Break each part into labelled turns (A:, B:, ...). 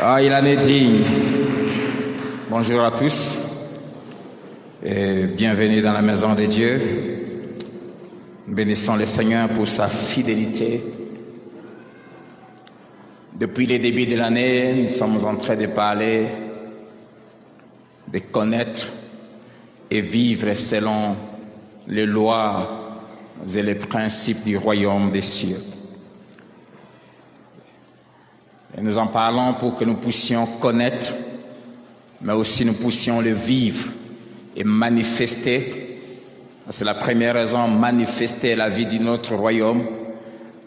A: Ah, il en est digne. Bonjour à tous et bienvenue dans la maison de Dieu. Nous bénissons le Seigneur pour sa fidélité. Depuis le début de l'année, nous sommes en train de parler, de connaître et vivre selon les lois et les principes du royaume des cieux. Et nous en parlons pour que nous puissions connaître, mais aussi nous puissions le vivre et manifester. C'est la première raison, manifester la vie de notre royaume,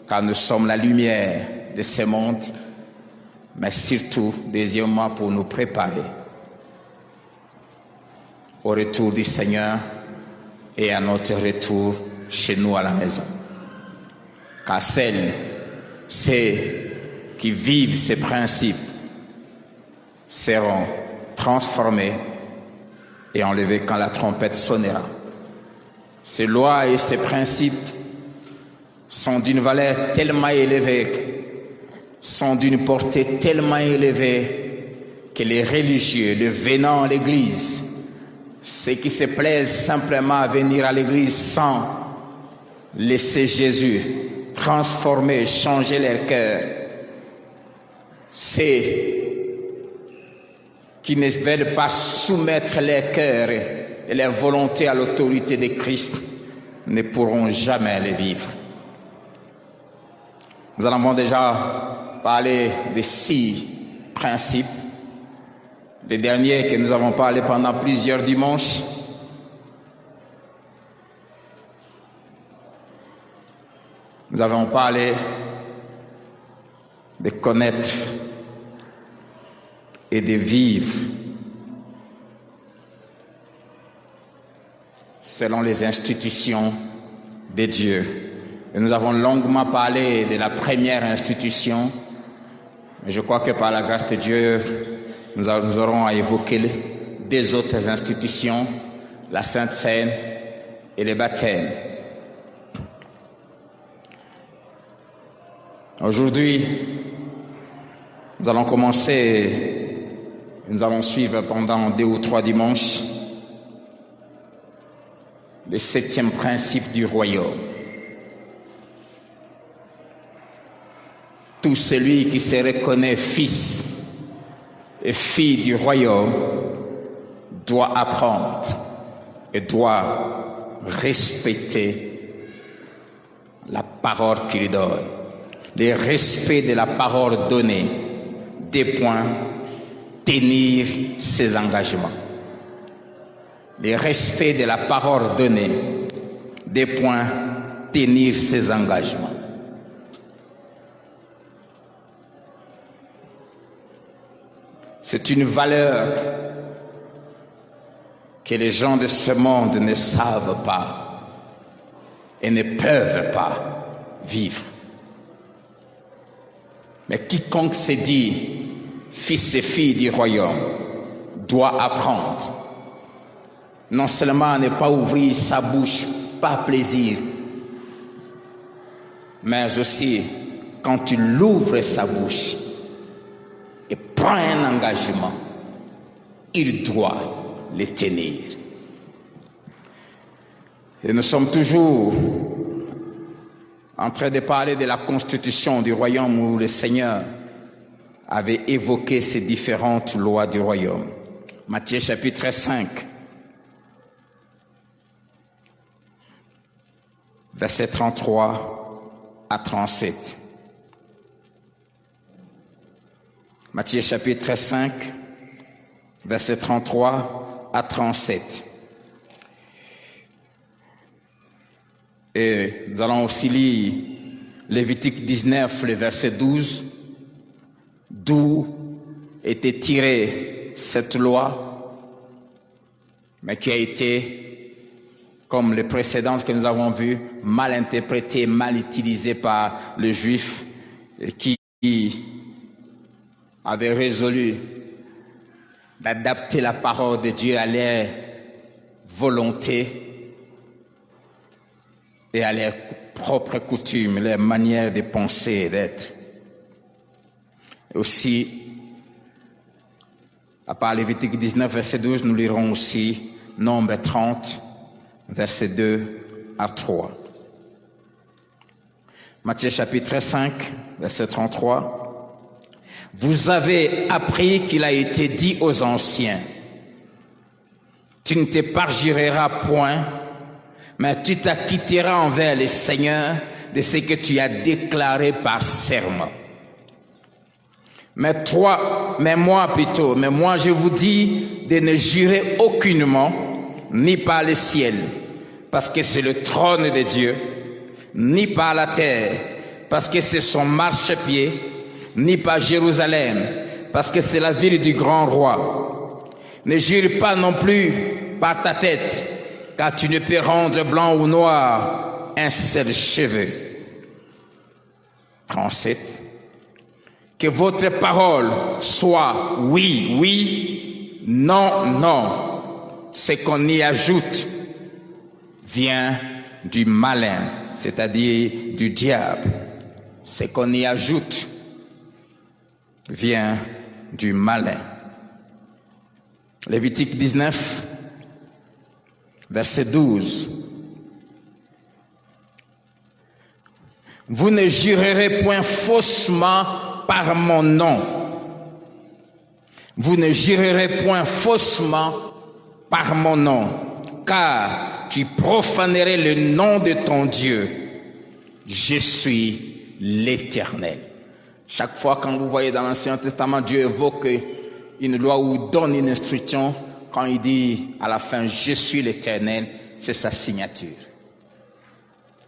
A: car nous sommes la lumière de ce monde, mais surtout, deuxièmement, pour nous préparer au retour du Seigneur et à notre retour chez nous à la maison. Car ceux qui vivent ces principes seront transformés et enlevés quand la trompette sonnera. Ces lois et ces principes sont d'une valeur tellement élevée, sont d'une portée tellement élevée que les religieux, les venant à l'église, ceux qui se plaisent simplement à venir à l'église sans laisser Jésus transformer, changer leur cœur, ceux qui ne veulent pas soumettre leur cœur et leur volonté à l'autorité de Christ ne pourront jamais le vivre. Nous en avons déjà parlé de 6 principes. Les derniers que nous avons parlé pendant plusieurs dimanches. Nous avons parlé de connaître et de vivre selon les institutions de Dieu. Et nous avons longuement parlé de la première institution, mais je crois que par la grâce de Dieu, nous aurons à évoquer 2 autres institutions, la Sainte Seine et le baptême. Aujourd'hui, nous allons commencer, nous allons suivre pendant 2 ou 3 dimanches le 7e principe du royaume. Tout celui qui se reconnaît fils et fille du royaume doit apprendre et doit respecter la parole qu'il donne. Le respect de la parole donnée, 2 points, tenir ses engagements. Le respect de la parole donnée, 2 points, tenir ses engagements. C'est une valeur que les gens de ce monde ne savent pas et ne peuvent pas vivre. Mais quiconque se dit fils et fille du royaume doit apprendre non seulement à ne pas ouvrir sa bouche par plaisir, mais aussi quand il ouvre sa bouche et prend un engagement, il doit le tenir. Et nous sommes toujours en train de parler de la constitution du royaume où le Seigneur avait évoqué ces différentes lois du royaume. Matthieu chapitre 5, versets 33 à 37. Matthieu chapitre 5, versets 33 à 37. Et nous allons aussi lire Lévitique 19, le verset 12, d'où était tirée cette loi, mais qui a été, comme les précédentes que nous avons vues, mal interprétée, mal utilisée par les Juifs qui avaient résolu d'adapter la parole de Dieu à leur volonté et à leurs propres coutumes, leurs manières de penser et d'être. Aussi, À part Lévitique 19, verset 12, nous lirons aussi Nombre 30, verset 2 à 3. Matthieu chapitre 5, verset 33. Vous avez appris qu'il a été dit aux anciens, tu ne te parjureras point, mais tu t'acquitteras envers le Seigneur de ce que tu as déclaré par serment. Mais moi je vous dis de ne jurer aucunement, ni par le ciel, parce que c'est le trône de Dieu, ni par la terre, parce que c'est son marchepied, ni par Jérusalem, parce que c'est la ville du grand roi. Ne jure pas non plus par ta tête, car tu ne peux rendre blanc ou noir un seul cheveu. 37. Que votre parole soit oui, oui, non, non. Ce qu'on y ajoute vient du malin, c'est-à-dire du diable. Ce qu'on y ajoute vient du malin. Lévitique 19, verset 12. Vous ne jurerez point faussement par mon nom. Vous ne jurerez point faussement par mon nom, car tu profanerais le nom de ton Dieu. Je suis l'Éternel. Chaque fois quand vous voyez dans l'Ancien Testament, Dieu évoque une loi ou donne une instruction, quand il dit à la fin, je suis l'Éternel, c'est sa signature.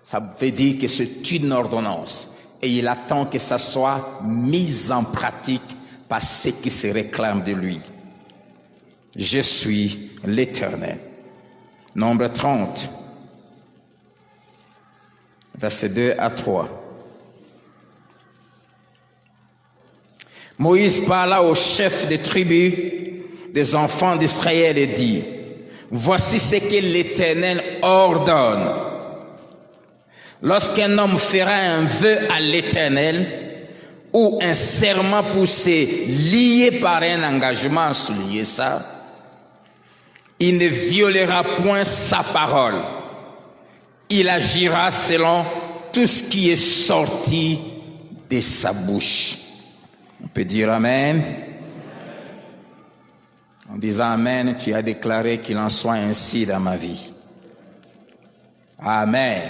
A: Ça veut dire que c'est une ordonnance. Et il attend que ça soit mis en pratique par ceux qui se réclament de lui. Je suis l'Éternel. Nombre 30, versets 2 à 3. Moïse parla au chef des tribus des enfants d'Israël et dit, voici ce que l'Éternel ordonne. Lorsqu'un homme fera un vœu à l'Éternel ou un serment poussé lié par un engagement, souligner ça, il ne violera point sa parole. Il agira selon tout ce qui est sorti de sa bouche. On peut dire Amen. En disant Amen, tu as déclaré qu'il en soit ainsi dans ma vie. Amen.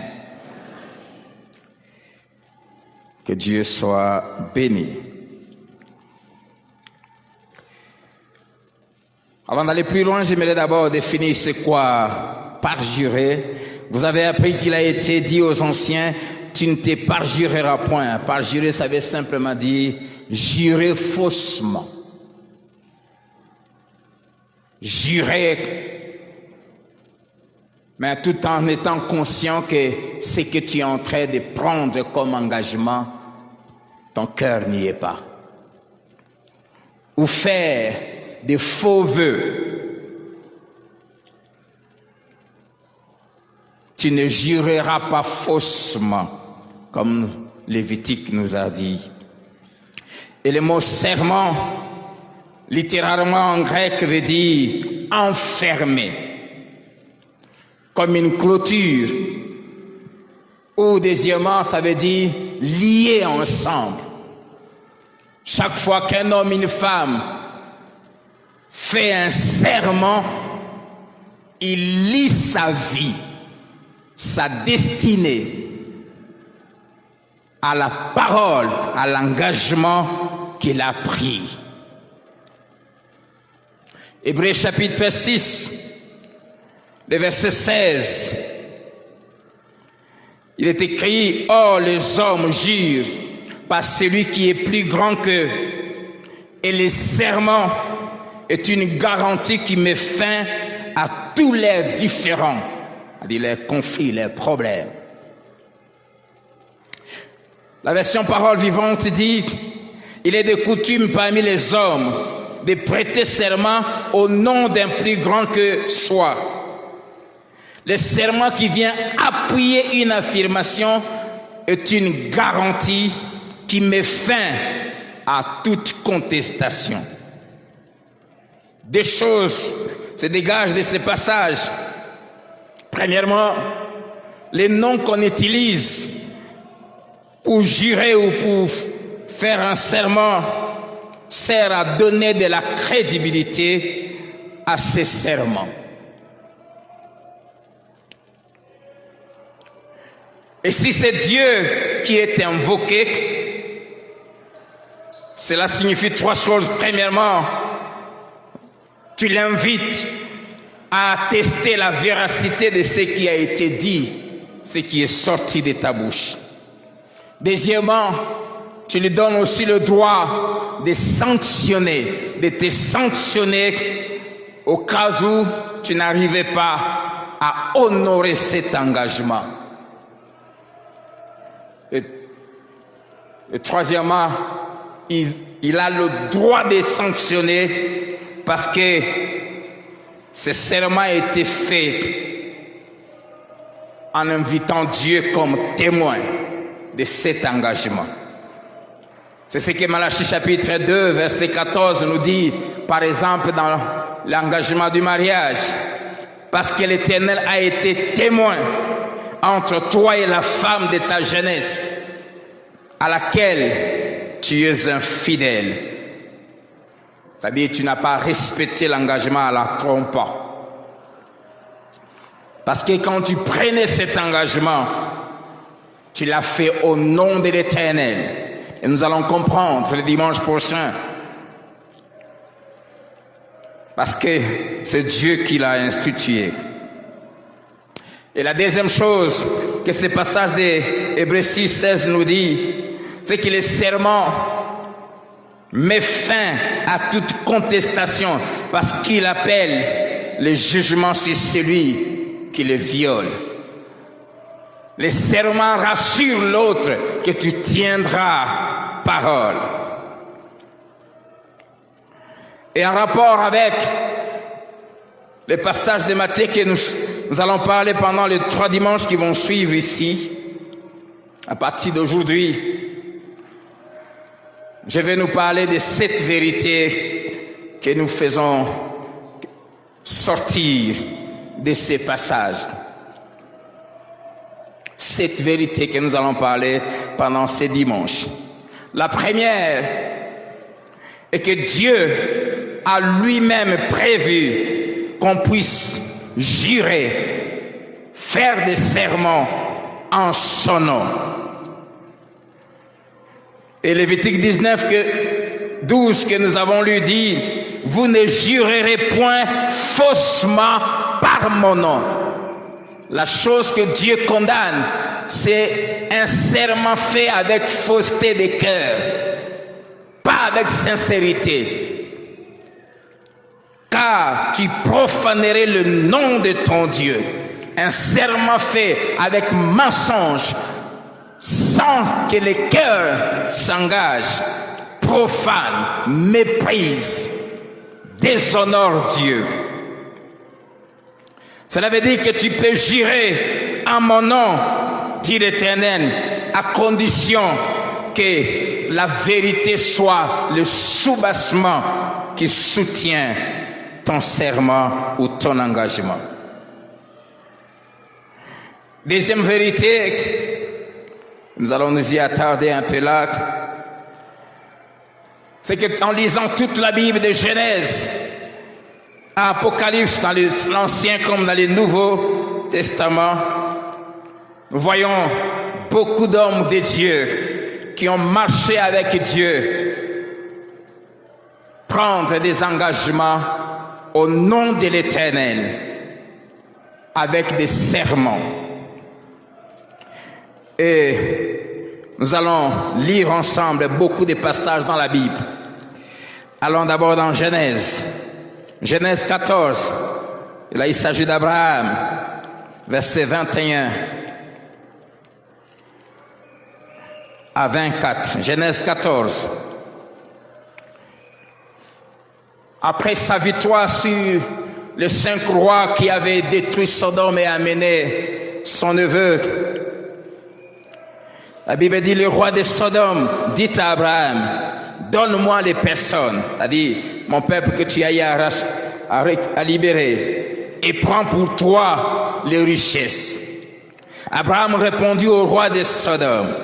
A: Que Dieu soit béni. Avant d'aller plus loin, j'aimerais d'abord définir c'est quoi parjurer. Vous avez appris qu'il a été dit aux anciens, tu ne te parjureras point. Parjurer, ça veut simplement dire jurer faussement. Jurer, mais tout en étant conscient que ce que tu es en train de prendre comme engagement, ton cœur n'y est pas. Ou faire des faux vœux. Tu ne jureras pas faussement, comme Lévitique nous a dit. Et le mot serment, littéralement en grec, veut dire enfermer, comme une clôture. Ou deuxièmement, ça veut dire lier ensemble. Chaque fois qu'un homme et une femme fait un serment, il lie sa vie, sa destinée à la parole, à l'engagement qu'il a pris. Hébreux chapitre 6, le verset 16. Il est écrit, or les hommes jurent par celui qui est plus grand qu'eux, et le serment est une garantie qui met fin à tous leurs différends, c'est-à-dire leurs conflits, leurs problèmes. La version parole vivante dit, il est de coutume parmi les hommes de prêter serment au nom d'un plus grand que soi. Le serment qui vient appuyer une affirmation est une garantie qui met fin à toute contestation. Deux choses se dégagent de ces passages. Premièrement, les noms qu'on utilise pour jurer ou pour faire un serment sert à donner de la crédibilité à ces serments. Et si c'est Dieu qui est invoqué, cela signifie trois choses. Premièrement, tu l'invites à attester la véracité de ce qui a été dit, ce qui est sorti de ta bouche. Deuxièmement, tu lui donnes aussi le droit de sanctionner, de te sanctionner au cas où tu n'arrivais pas à honorer cet engagement. Et troisièmement, il a le droit de sanctionner parce que ce serment a été fait en invitant Dieu comme témoin de cet engagement. C'est ce que Malachie chapitre 2, verset 14 nous dit, par exemple, dans l'engagement du mariage. Parce que l'Éternel a été témoin entre toi et la femme de ta jeunesse, à laquelle tu es infidèle. C'est-à-dire, tu n'as pas respecté l'engagement en la trompant. Parce que quand tu prenais cet engagement, tu l'as fait au nom de l'Éternel. Et nous allons comprendre le dimanche prochain. Parce que c'est Dieu qui l'a institué. Et la deuxième chose que ce passage de Hébreux 6, 16 nous dit, c'est que le serment met fin à toute contestation parce qu'il appelle le jugement sur celui qui le viole. Le serment rassure l'autre que tu tiendras parole. Et en rapport avec le passage de Matthieu que nous allons parler pendant les 3 dimanches qui vont suivre ici, à partir d'aujourd'hui, je vais nous parler de cette vérité que nous faisons sortir de ces passages. Cette vérité que nous allons parler pendant ces dimanches. La première est que Dieu a lui-même prévu qu'on puisse jurer, faire des serments en son nom. Et Lévitique 12 que nous avons lu dit, vous ne jurerez point faussement par mon nom. La chose que Dieu condamne, c'est un serment fait avec fausseté de cœur, pas avec sincérité. Car tu profanerais le nom de ton Dieu. Un serment fait avec mensonge, sans que le cœur s'engage, profane, méprise, déshonore Dieu. Cela veut dire que tu peux jurer en mon nom, dit l'Éternel, à condition que la vérité soit le soubassement qui soutient ton serment ou ton engagement. Deuxième vérité, nous allons nous y attarder un peu là, c'est qu'en lisant toute la Bible de Genèse à Apocalypse, dans l'Ancien comme dans le Nouveau Testament, nous voyons beaucoup d'hommes de Dieu qui ont marché avec Dieu, prendre des engagements au nom de l'Éternel, avec des serments. Et nous allons lire ensemble beaucoup de passages dans la Bible. Allons d'abord dans Genèse. Genèse 14. Et là, il s'agit d'Abraham. Verset 21 à 24. Genèse 14. Après sa victoire sur les 5 rois qui avaient détruit Sodome et amené son neveu, la Bible dit, le roi de Sodome dit à Abraham, donne-moi les personnes, c'est-à-dire mon peuple que tu as à libérer et prends pour toi les richesses. Abraham répondit au roi de Sodome,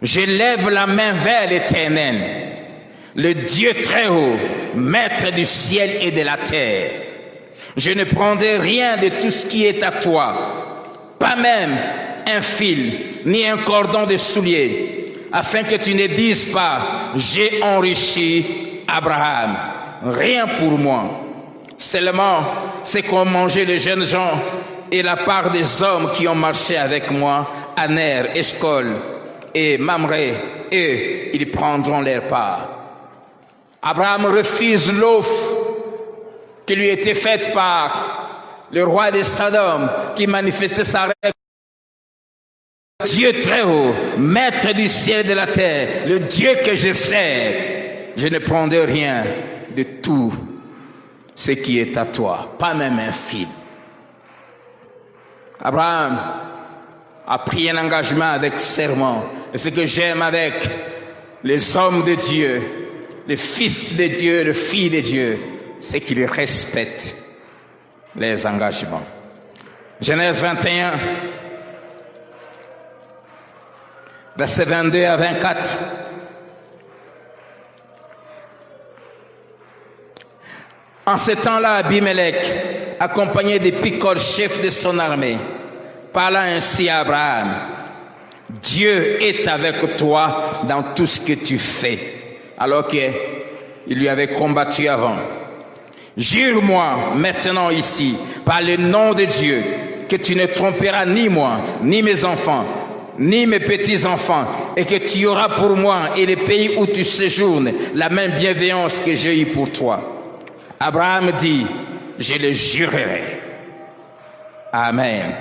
A: je lève la main vers l'Éternel, le Dieu très haut, maître du ciel et de la terre. Je ne prendrai rien de tout ce qui est à toi, pas même un fil, ni un cordon de soulier, afin que tu ne dises pas, j'ai enrichi Abraham. Rien pour moi. Seulement, c'est qu'ont mangé les jeunes gens et la part des hommes qui ont marché avec moi, Aner, Eshcol et Mamré, eux, ils prendront leur part. Abraham refuse l'offre qui lui était faite par le roi de Sodome, qui manifestait sa rêve. Dieu très haut, maître du ciel et de la terre, le Dieu que je sers, je ne prendrai rien de tout ce qui est à toi, pas même un fil. Abraham a pris un engagement avec serment. Et ce que j'aime avec les hommes de Dieu, les fils de Dieu, les filles de Dieu, c'est qu'ils respectent les engagements. Genèse 21, versets 22 à 24. En ce temps-là, Abimelech, accompagné de Picol, chef de son armée, parla ainsi à Abraham, Dieu est avec toi dans tout ce que tu fais, alors qu'il lui avait combattu avant. Jure-moi maintenant ici, par le nom de Dieu, que tu ne tromperas ni moi, ni mes enfants, ni mes petits-enfants, et que tu auras pour moi et les pays où tu séjournes la même bienveillance que j'ai eue pour toi. Abraham dit, je le jurerai. Amen.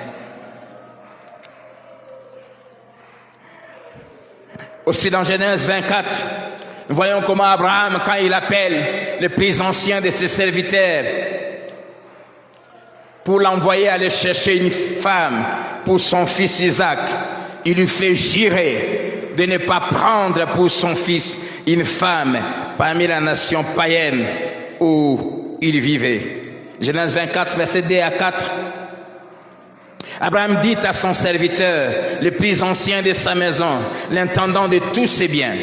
A: Aussi dans Genèse 24, nous voyons comment Abraham, quand il appelle le plus ancien de ses serviteurs pour l'envoyer aller chercher une femme pour son fils Isaac, il lui fait jurer de ne pas prendre pour son fils une femme parmi la nation païenne où il vivait. Genèse 24, verset 2 à 4. Abraham dit à son serviteur, le plus ancien de sa maison, l'intendant de tous ses biens,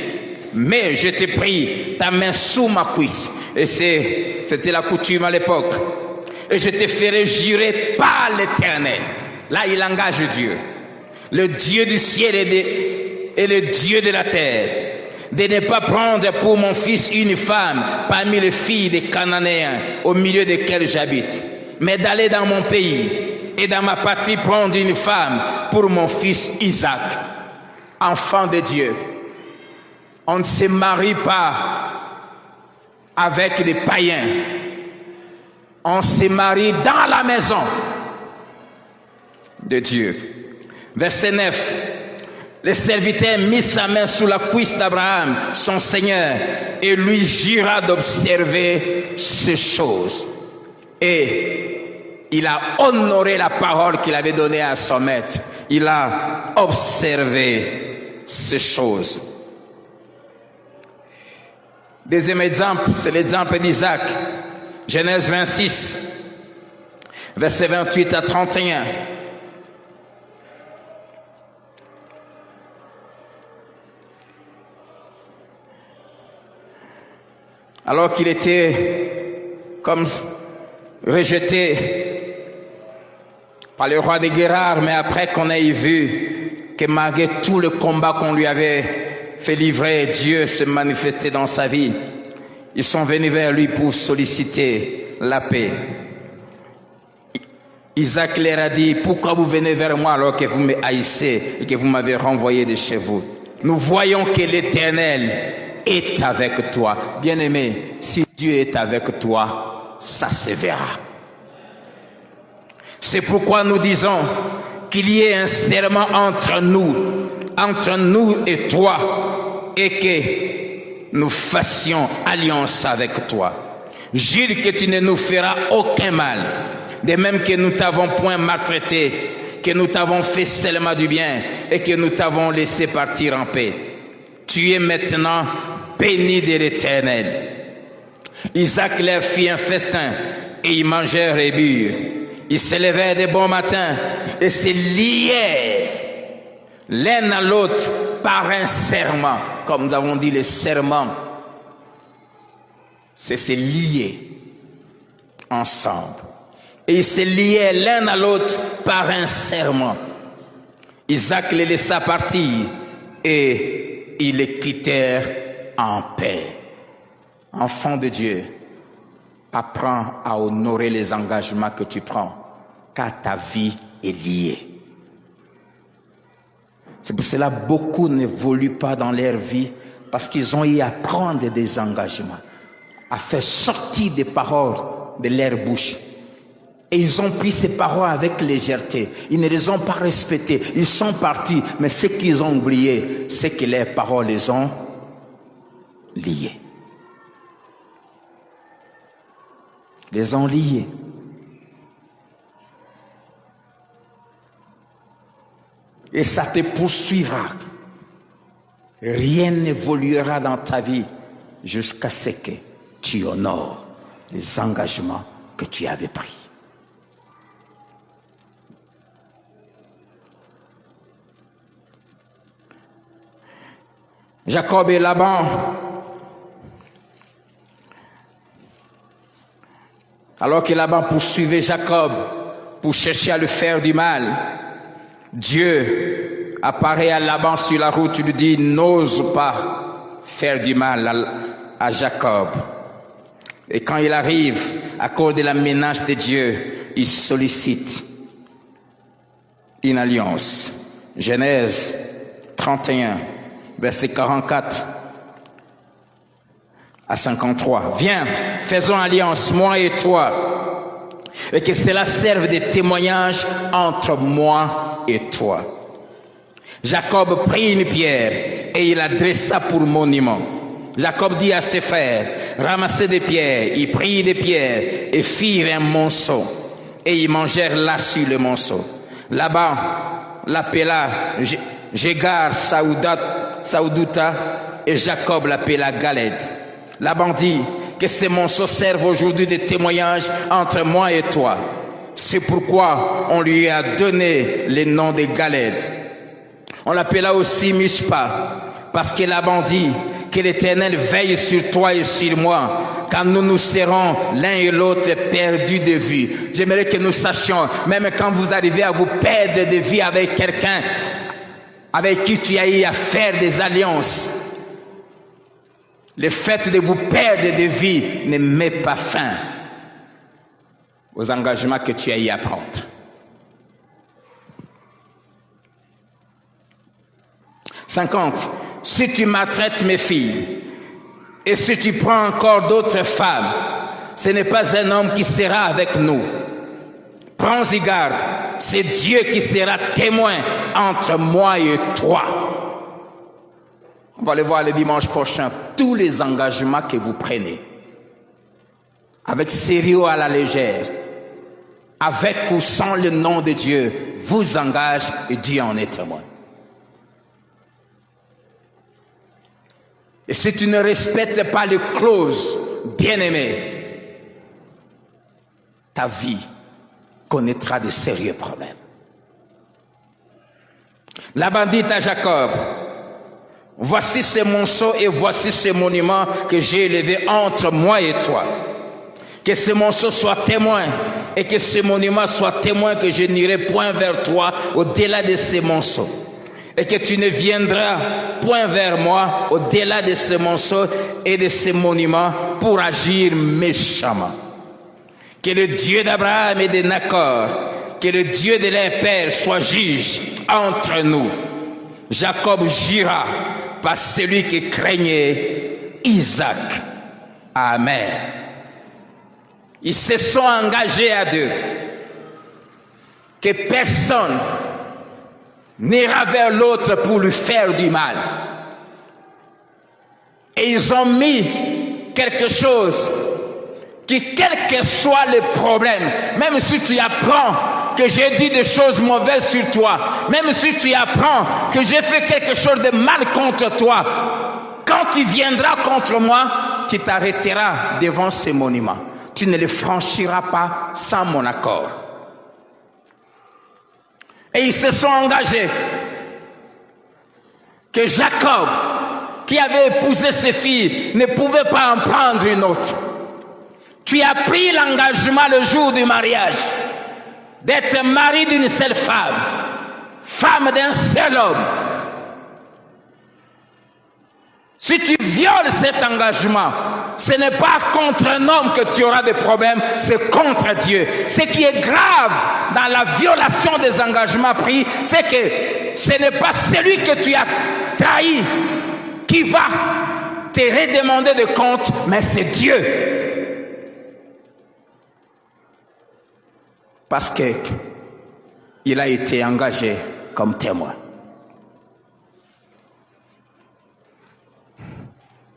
A: mais je t'ai pris ta main sous ma cuisse, et c'était la coutume à l'époque, et je te ferai jurer par l'Éternel. Là, il engage Dieu, le Dieu du ciel et le Dieu de la terre, de ne pas prendre pour mon fils une femme parmi les filles des Cananéens au milieu desquels j'habite, mais d'aller dans mon pays et dans ma patrie prendre une femme pour mon fils Isaac, enfant de Dieu. On ne se marie pas avec des païens, on se marie dans la maison de Dieu. Verset 9. Le serviteur mit sa main sous la cuisse d'Abraham, son Seigneur, et lui jura d'observer ces choses. Et il a honoré la parole qu'il avait donnée à son maître. Il a observé ces choses. Deuxième exemple, c'est l'exemple d'Isaac. Genèse 26, versets 28 à 31. Alors qu'il était comme rejeté par le roi de Guérard, mais après qu'on ait vu que malgré tout le combat qu'on lui avait fait livrer, Dieu se manifestait dans sa vie, ils sont venus vers lui pour solliciter la paix. Isaac leur a dit, pourquoi vous venez vers moi alors que vous me haïssez et que vous m'avez renvoyé de chez vous? Nous voyons que l'Éternel est avec toi. Bien-aimé, si Dieu est avec toi, ça se verra. C'est pourquoi nous disons qu'il y ait un serment entre nous et toi, et que nous fassions alliance avec toi. Jure que tu ne nous feras aucun mal, de même que nous t'avons point maltraité, que nous t'avons fait seulement du bien et que nous t'avons laissé partir en paix. Tu es maintenant béni de l'Éternel. Isaac leur fit un festin et ils mangèrent et burent. Ils se levèrent de bon matin et se lièrent l'un à l'autre par un serment. Comme nous avons dit, le serment, c'est se lier ensemble. Et ils se liaient l'un à l'autre par un serment. Isaac les laissa partir et ils les quittèrent en paix. Enfant de Dieu, apprends à honorer les engagements que tu prends, car ta vie est liée. C'est pour cela que beaucoup n'évoluent pas dans leur vie, parce qu'ils ont eu à prendre des engagements, à faire sortir des paroles de leur bouche. Et ils ont pris ces paroles avec légèreté. Ils ne les ont pas respectées. Ils sont partis, mais ce qu'ils ont oublié, c'est que leurs paroles les ont liés. Les ont liés. Et ça te poursuivra. Rien n'évoluera dans ta vie jusqu'à ce que tu honores les engagements que tu avais pris. Jacob et Laban, alors que Laban poursuivait Jacob pour chercher à le faire du mal, Dieu apparaît à Laban sur la route, il lui dit: n'ose pas faire du mal à Jacob. Et quand il arrive, à cause de la menace de Dieu, il sollicite une alliance. Genèse 31, verset 44 à 53. Viens, faisons alliance, moi et toi, et que cela serve de témoignage entre moi et toi. Jacob prit une pierre et il la dressa pour monument. Jacob dit à ses frères: ramassez des pierres. Ils prirent des pierres et firent un monceau, et ils mangèrent là sur le monceau. Laban l'appela Jégar Saouduta, et Jacob l'appela Galed. Laban dit: que ces monceaux servent aujourd'hui de témoignage entre moi et toi. C'est pourquoi on lui a donné le nom de Galed. On l'appela aussi Mishpa, parce que Laban dit: que l'Éternel veille sur toi et sur moi, quand nous serons l'un et l'autre perdus de vue. J'aimerais que nous sachions, même quand vous arrivez à vous perdre de vue avec quelqu'un avec qui tu as eu à faire des alliances, le fait de vous perdre de vue ne met pas fin aux engagements que tu as eu à prendre. « 50. Si tu maltraites mes filles, et si tu prends encore d'autres femmes, ce n'est pas un homme qui sera avec nous. Prends-y garde, c'est Dieu qui sera témoin entre moi et toi. » On va le voir le dimanche prochain. Tous les engagements que vous prenez, avec sérieux à la légère, avec ou sans le nom de Dieu, vous engage et Dieu en est témoin. Et si tu ne respectes pas les clauses, bien-aimé, ta vie connaîtra de sérieux problèmes. Laban dit à Jacob: voici ce monceau et voici ce monument que j'ai élevé entre moi et toi. Que ce monceau soit témoin et que ce monument soit témoin que je n'irai point vers toi au-delà de ce monceau. Et que tu ne viendras point vers moi au-delà de ce monceau et de ce monument pour agir méchamment. Que le Dieu d'Abraham et de Nacor, que le Dieu de leur père soit juge entre nous. Jacob jura par celui qui craignait Isaac. Amen. Ils se sont engagés à deux, que personne n'ira vers l'autre pour lui faire du mal. Et ils ont mis quelque chose qui, quel que soit le problème, même si tu apprends que j'ai dit des choses mauvaises sur toi, même si tu apprends que j'ai fait quelque chose de mal contre toi, quand tu viendras contre moi, qui t'arrêtera devant ces monuments. Tu ne les franchiras pas sans mon accord. Et ils se sont engagés que Jacob, qui avait épousé ses filles, ne pouvait pas en prendre une autre. Tu as pris l'engagement le jour du mariage d'être mari d'une seule femme, femme d'un seul homme. Si tu violes cet engagement, ce n'est pas contre un homme que tu auras des problèmes, c'est contre Dieu. Ce qui est grave dans la violation des engagements pris, c'est que ce n'est pas celui que tu as trahi qui va te redemander des comptes, mais c'est Dieu. Parce qu'il a été engagé comme témoin.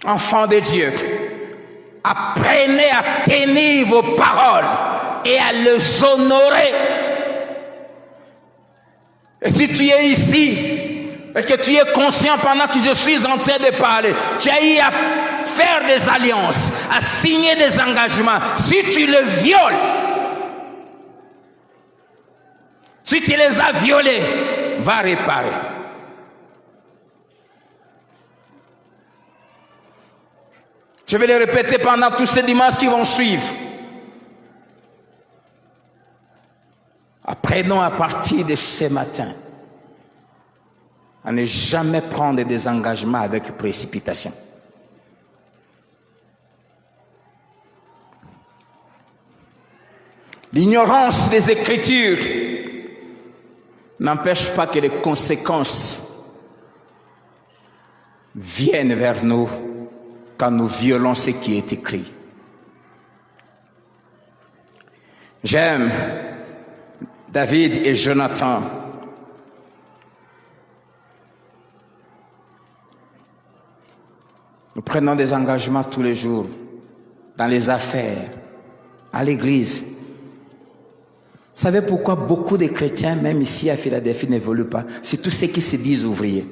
A: Enfants de Dieu, apprenez à tenir vos paroles et à les honorer. Et si tu es ici et que tu es conscient pendant que je suis en train de parler, tu as eu à faire des alliances, à signer des engagements, si tu le violes, si tu les as violés, va réparer. Je vais les répéter pendant tous ces dimanches qui vont suivre. Apprenons à partir de ce matin à ne jamais prendre des engagements avec précipitation. L'ignorance des Écritures n'empêche pas que les conséquences viennent vers nous quand nous violons ce qui est écrit. J'aime David et Jonathan. Nous prenons des engagements tous les jours, dans les affaires, à l'église. Vous savez pourquoi beaucoup de chrétiens, même ici à Philadelphie, n'évoluent pas? C'est tous ceux qui se disent ouvriers.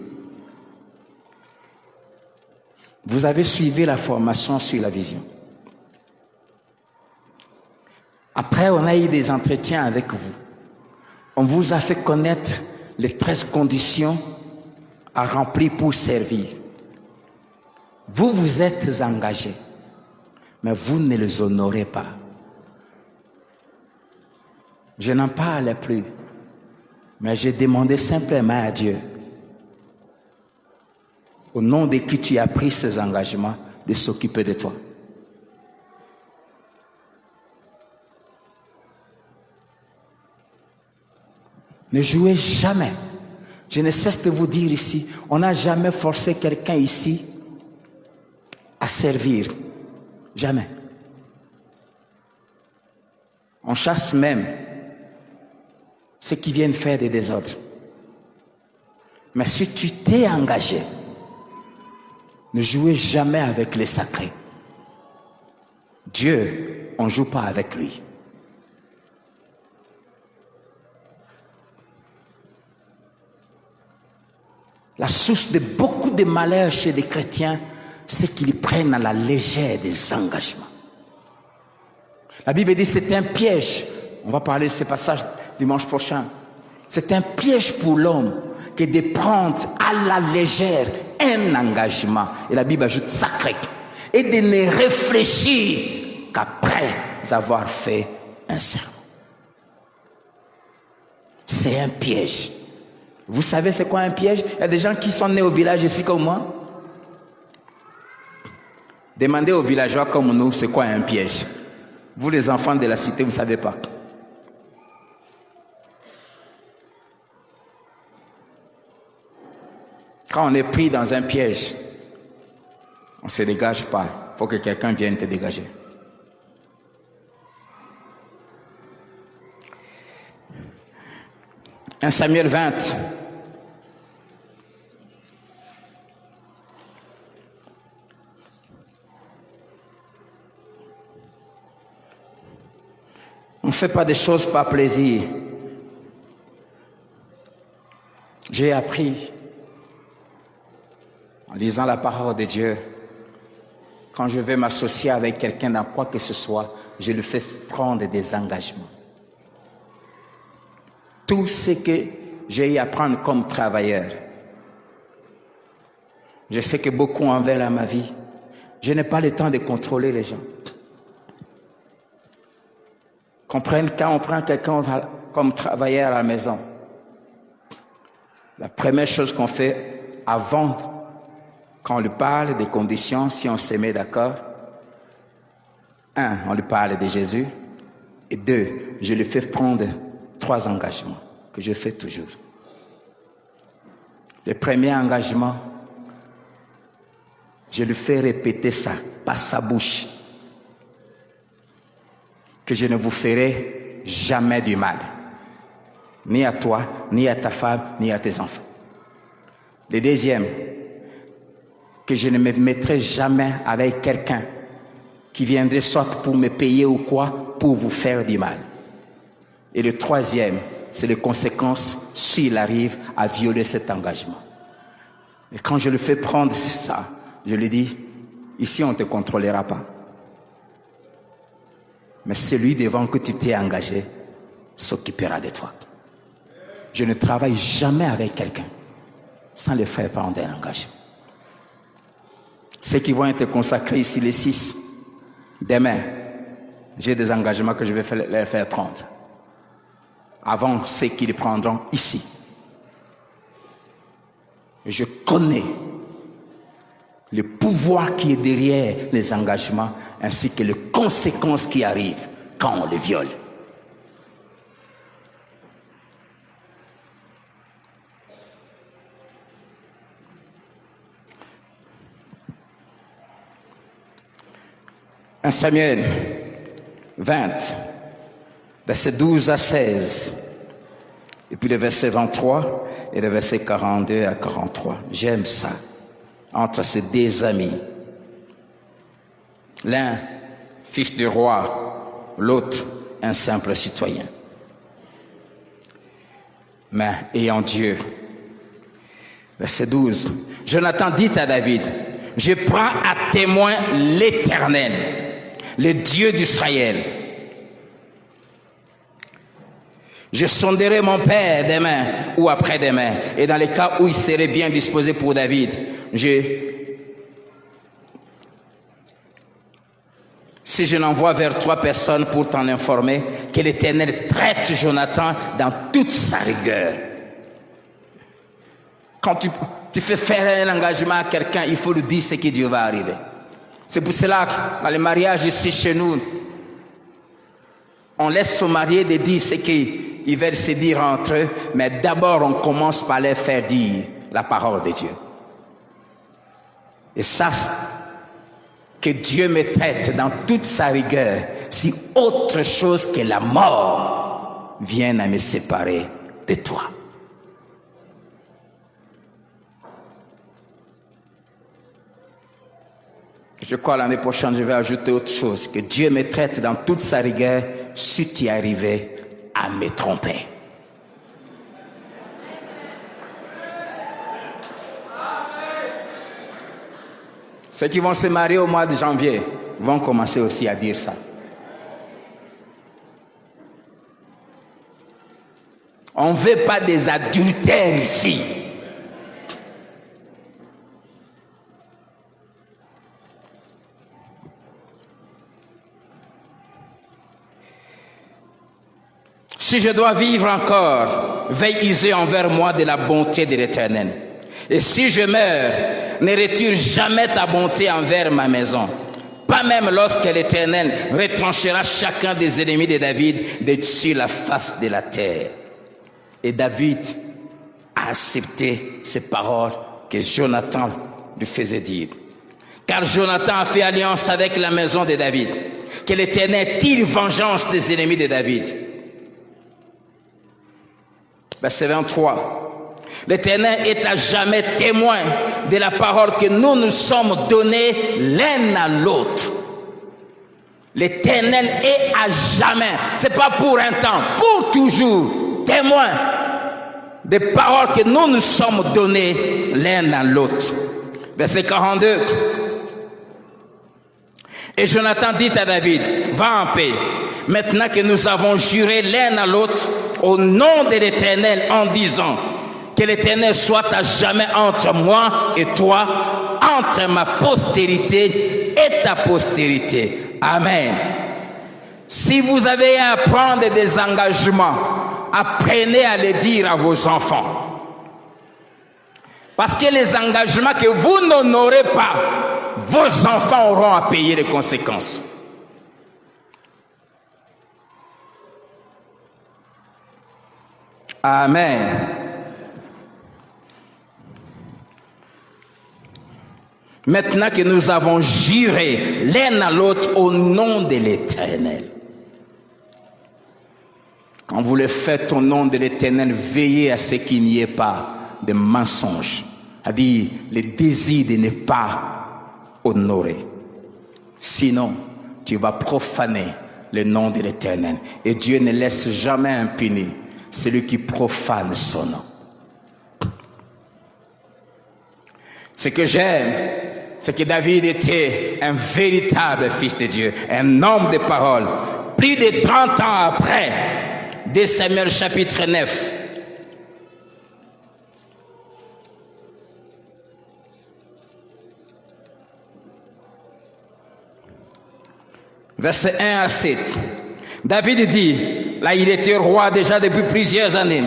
A: Vous avez suivi la formation sur la vision. Après, on a eu des entretiens avec vous. On vous a fait connaître les 13 conditions à remplir pour servir. Vous vous êtes engagés, mais vous ne les honorez pas. Je n'en parle plus, mais j'ai demandé simplement à Dieu, au nom de qui tu as pris ces engagements, de s'occuper de toi. Ne jouez jamais. Je ne cesse de vous dire ici, on n'a jamais forcé quelqu'un ici à servir. Jamais. On chasse même ceux qui viennent faire des désordres. Mais si tu t'es engagé, ne jouez jamais avec les sacrés. Dieu, on ne joue pas avec lui. La source de beaucoup de malheurs chez les chrétiens, c'est qu'ils prennent à la légère des engagements. La Bible dit que c'est un piège. On va parler de ce passage dimanche prochain. C'est un piège pour l'homme que de prendre à la légère un engagement. Et la Bible ajoute sacré. Et de ne réfléchir qu'après avoir fait un serment. C'est un piège. Vous savez c'est quoi un piège? Il y a des gens qui sont nés au village ici comme moi. Demandez aux villageois comme nous c'est quoi un piège. Vous les enfants de la cité, vous ne savez pas. Quand on est pris dans un piège, on ne se dégage pas. Il faut que quelqu'un vienne te dégager. Un Samuel 20. On ne fait pas des choses par plaisir. J'ai appris, en lisant la parole de Dieu, quand je vais m'associer avec quelqu'un dans quoi que ce soit, je lui fais prendre des engagements. Tout ce que j'ai eu à prendre comme travailleur, je sais que beaucoup en veulent à ma vie. Je n'ai pas le temps de contrôler les gens. Comprennent, quand on prend quelqu'un comme travailleur à la maison, la première chose qu'on fait avant qu'on lui parle des conditions, si on se met d'accord, 1, on lui parle de Jésus, et 2, je lui fais prendre 3 engagements que je fais toujours. Le premier engagement, je lui fais répéter ça par sa bouche, que je ne vous ferai jamais du mal, ni à toi, ni à ta femme, ni à tes enfants. Le deuxième, que je ne me mettrai jamais avec quelqu'un qui viendrait soit pour me payer ou quoi, pour vous faire du mal. Et le troisième, c'est les conséquences s'il arrive à violer cet engagement. Et quand je le fais prendre ça, je lui dis, ici on ne te contrôlera pas. Mais celui devant que tu t'es engagé s'occupera de toi. Je ne travaille jamais avec quelqu'un sans le faire prendre un engagement. Ceux qui vont être consacrés ici, les 6, demain, j'ai des engagements que je vais les faire prendre. Avant ceux qui les prendront ici. Je connais le pouvoir qui est derrière les engagements ainsi que les conséquences qui arrivent quand on les viole. Un Samuel 20, versets 12 à 16, et puis le verset 23 et le verset 42 à 43. J'aime ça. Entre ces 2 amis. L'un, fils du roi, l'autre, un simple citoyen. Mais ayant Dieu. Verset 12. Jonathan dit à David, je prends à témoin l'Éternel, le Dieu d'Israël. Je sonderai mon père demain ou après-demain, et dans les cas où il serait bien disposé pour David, si je n'envoie vers 3 personnes pour t'en informer, que l'Éternel traite Jonathan dans toute sa rigueur. Quand tu fais faire un engagement à quelqu'un, il faut lui dire ce que Dieu va arriver. C'est pour cela que dans le mariage ici chez nous, on laisse se marier de dire ce qu'ils veulent se dire entre eux, mais d'abord on commence par leur faire dire la parole de Dieu. Et ça, que Dieu me traite dans toute sa rigueur, si autre chose que la mort vient à me séparer de toi. Je crois l'année prochaine, je vais ajouter autre chose, que Dieu me traite dans toute sa rigueur si tu arrivais à me tromper. Ceux qui vont se marier au mois de janvier vont commencer aussi à dire ça. On ne veut pas des adultères ici. Si je dois vivre encore, veille user envers moi de la bonté de l'Éternel. Et si je meurs, ne retire jamais ta bonté envers ma maison. Pas même lorsque l'Éternel retranchera chacun des ennemis de David de dessus la face de la terre. Et David a accepté ces paroles que Jonathan lui faisait dire. Car Jonathan a fait alliance avec la maison de David. Que l'Éternel tire vengeance des ennemis de David. Verset 23. L'Éternel est à jamais témoin de la parole que nous nous sommes donnés l'un à l'autre. L'Éternel est à jamais. C'est pas pour un temps, pour toujours. Témoin des paroles que nous nous sommes donnés l'un à l'autre. Verset 42. Et Jonathan dit à David, va en paix. Maintenant que nous avons juré l'un à l'autre au nom de l'Éternel en disant que l'Éternel soit à jamais entre moi et toi, entre ma postérité et ta postérité. Amen. Si vous avez à prendre des engagements, apprenez à les dire à vos enfants. Parce que les engagements que vous n'honorez pas, vos enfants auront à payer les conséquences. Amen. Maintenant que nous avons juré l'un à l'autre au nom de l'Éternel. Quand vous le faites au nom de l'Éternel, veillez à ce qu'il n'y ait pas de mensonges, c'est-à-dire le désir de ne pas honorer. Sinon, tu vas profaner le nom de l'Éternel. Et Dieu ne laisse jamais impuni celui qui profane son nom. Ce que j'aime, c'est que David était un véritable fils de Dieu, un homme de parole. Plus de 30 ans après, 2 Samuel chapitre 9, versets 1 à 7. David dit, là il était roi déjà depuis plusieurs années.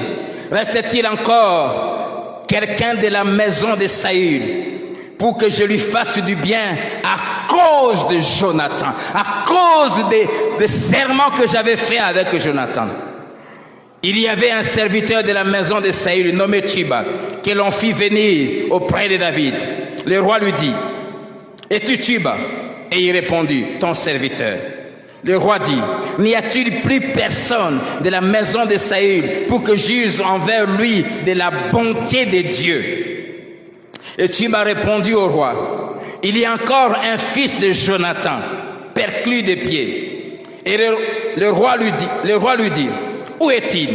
A: Reste-t-il encore quelqu'un de la maison de Saül pour que je lui fasse du bien à cause de Jonathan, à cause des serments que j'avais fait avec Jonathan? Il y avait un serviteur de la maison de Saül nommé Tchiba, que l'on fit venir auprès de David. Le roi lui dit, es-tu Tchiba? Et il répondit, ton serviteur. Le roi dit, n'y a-t-il plus personne de la maison de Saül pour que j'use envers lui de la bonté de Dieu? Et Tchiba répondit au roi, il y a encore un fils de Jonathan, perclus de pieds. Et le roi lui dit, où est-il?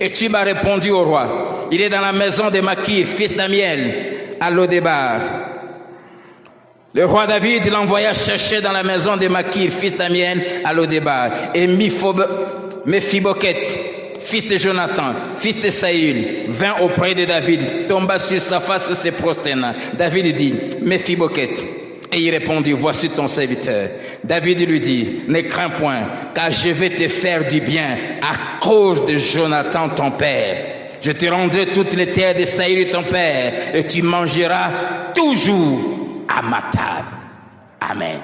A: Et Tchiba répondit au roi, il est dans la maison de Makir, fils d'Amiel, à Lodébar. Le roi David l'envoya chercher dans la maison de Makir, fils d'Amiel, à Lodébar. Et Mephibosheth, fils de Jonathan, fils de Saül, vint auprès de David, tomba sur sa face et se prosterna. David dit, Mephibosheth. Et il répondit, voici ton serviteur. David lui dit, ne crains point, car je vais te faire du bien à cause de Jonathan ton père. Je te rendrai toutes les terres de Saül ton père, et tu mangeras toujours à ma table. Amen.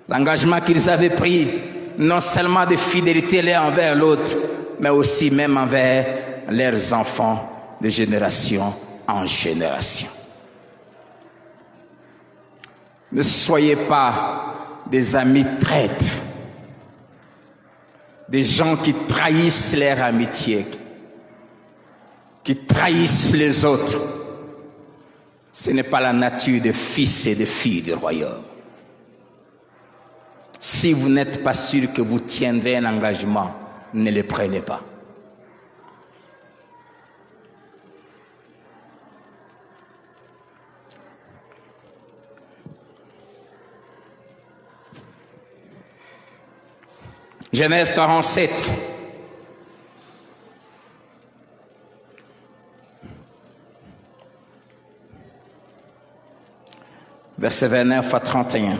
A: L'engagement qu'ils avaient pris, non seulement de fidélité l'un envers l'autre, mais aussi même envers leurs enfants de génération en génération. Ne soyez pas des amis traîtres, des gens qui trahissent leur amitié, qui trahissent les autres. Ce n'est pas la nature des fils et des filles du royaume. Si vous n'êtes pas sûr que vous tiendrez un engagement, ne le prenez pas. Genèse 47. Verset 29 à 31.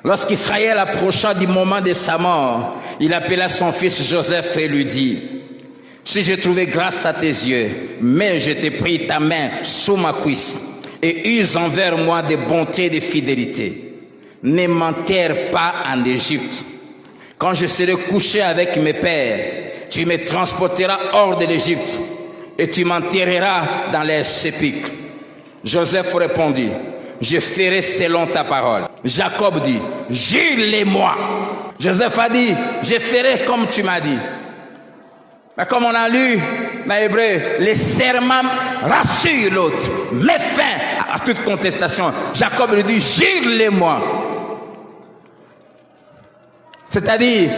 A: Lorsqu'Israël approcha du moment de sa mort, il appela son fils Joseph et lui dit, si j'ai trouvé grâce à tes yeux, mais je t'ai pris ta main sous ma cuisse et use envers moi de bonté et de fidélité. Ne m'enterre pas en Égypte. Quand je serai couché avec mes pères, tu me transporteras hors de l'Égypte et tu m'enterreras dans les sépulcres. Joseph répondit, je ferai selon ta parole. Jacob dit, jure-les-moi. Joseph a dit, je ferai comme tu m'as dit. Mais comme on a lu dans Hébreu, les serments rassurent l'autre, met fin à toute contestation. Jacob lui dit, jure-les-moi. C'est-à-dire,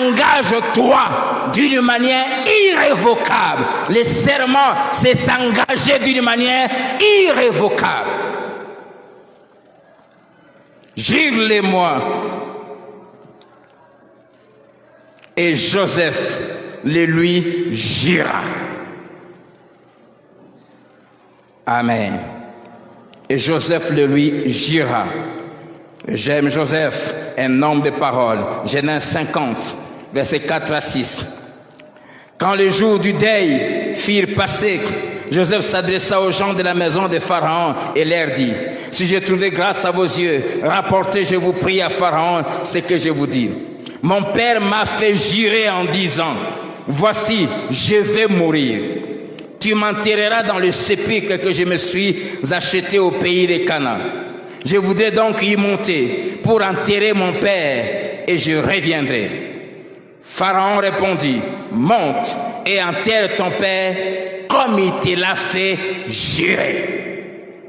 A: engage-toi d'une manière irrévocable. Les serments, c'est s'engager d'une manière irrévocable. Jure-les-moi. Et Joseph le lui jura. Amen. Et Joseph le lui jura. J'aime Joseph, un homme de parole. Genèse 50, versets 4 à 6. Quand les jours du deuil firent passer, Joseph s'adressa aux gens de la maison de Pharaon et leur dit: si j'ai trouvé grâce à vos yeux, rapportez, je vous prie, à Pharaon ce que je vous dis. Mon père m'a fait jurer en disant: voici, je vais mourir. Tu m'enterreras dans le sépulcre que je me suis acheté au pays de Canaan. Je voudrais donc y monter pour enterrer mon père et je reviendrai. Pharaon répondit: monte et enterre ton père comme il te l'a fait jurer.